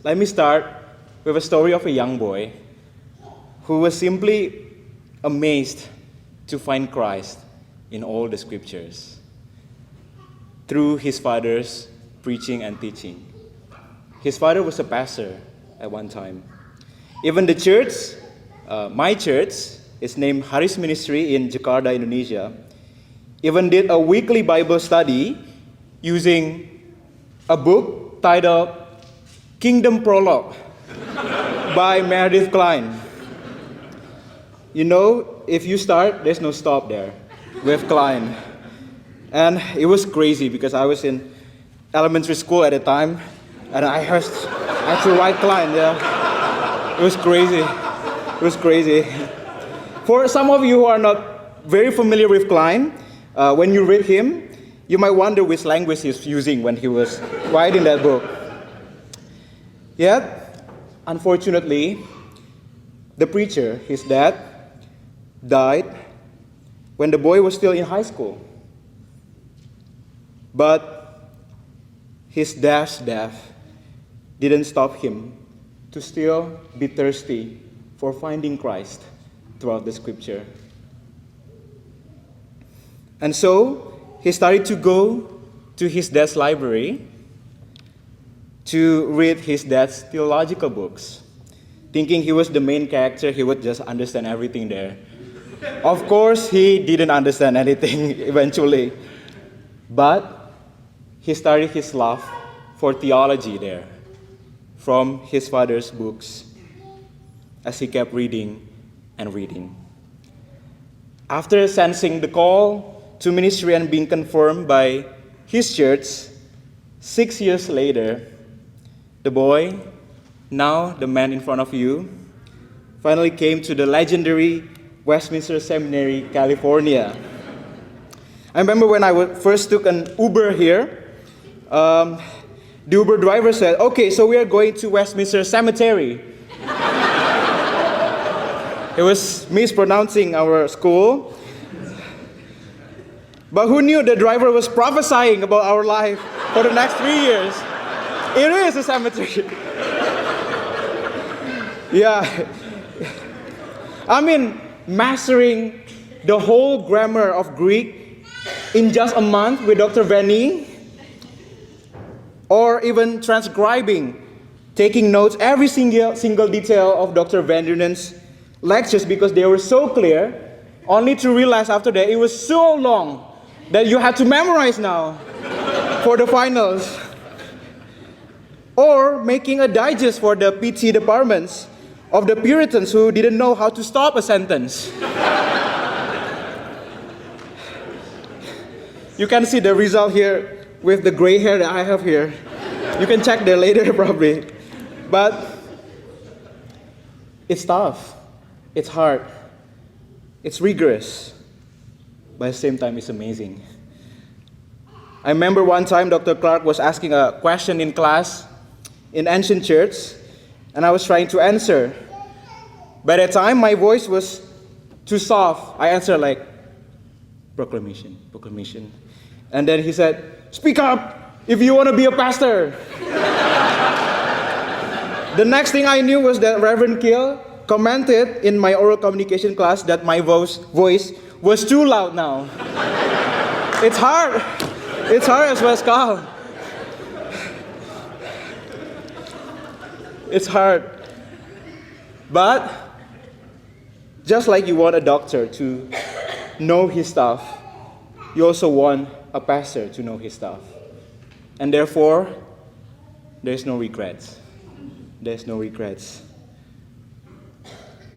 Let me start with a story of a young boy who was simply amazed to find Christ in all the scriptures through his father's preaching and teaching. His father was a pastor at one time. Even the church, my church, is named Haris Ministry in Jakarta, Indonesia, even did a weekly Bible study using a book titled Kingdom Prologue by Meredith Kline. You know, if you start, there's no stop there with Kline. And it was crazy because I was in elementary school at the time, and I had to write Kline, yeah. It was crazy. It was crazy. For some of you who are not very familiar with Kline, when you read him, you might wonder which language he's using when he was writing that book. Yet, unfortunately, the preacher, his dad, died when the boy was still in high school. But his dad's death didn't stop him to still be thirsty for finding Christ throughout the scripture. And so he started to go to his dad's library to read his dad's theological books, thinking he was the main character, he would just understand everything there. Of course, he didn't understand anything eventually, but he started his love for theology there from his father's books as he kept reading and reading. After sensing the call to ministry and being confirmed by his church, 6 years later, the boy, now the man in front of you, finally came to the legendary Westminster Seminary California. I remember when I first took an Uber here, the Uber driver said, "Okay, so we are going to Westminster Cemetery." He was mispronouncing our school. But who knew the driver was prophesying about our life for the next 3 years? It is a cemetery. Yeah. I mean, mastering the whole grammar of Greek in just a month with Dr. Vanny, or even transcribing, taking notes, every single detail of Dr. Van Dunen's lectures because they were so clear, only to realize after that it was so long that you had to memorize now for the finals. Or making a digest for the PT departments of the Puritans who didn't know how to stop a sentence. You can see the result here with the gray hair that I have here. You can check there later probably. But it's tough. It's hard. It's rigorous. But at the same time, it's amazing. I remember one time Dr. Clark was asking a question in class in ancient church, and I was trying to answer. By that time, my voice was too soft. I answered like, proclamation, proclamation. And then he said, "Speak up if you want to be a pastor." The next thing I knew was that Reverend Kill commented in my oral communication class that my voice was too loud now. It's hard. It's hard as Pascal. It's hard. But just like you want a doctor to know his stuff, you also want a pastor to know his stuff. And therefore, there's no regrets. There's no regrets.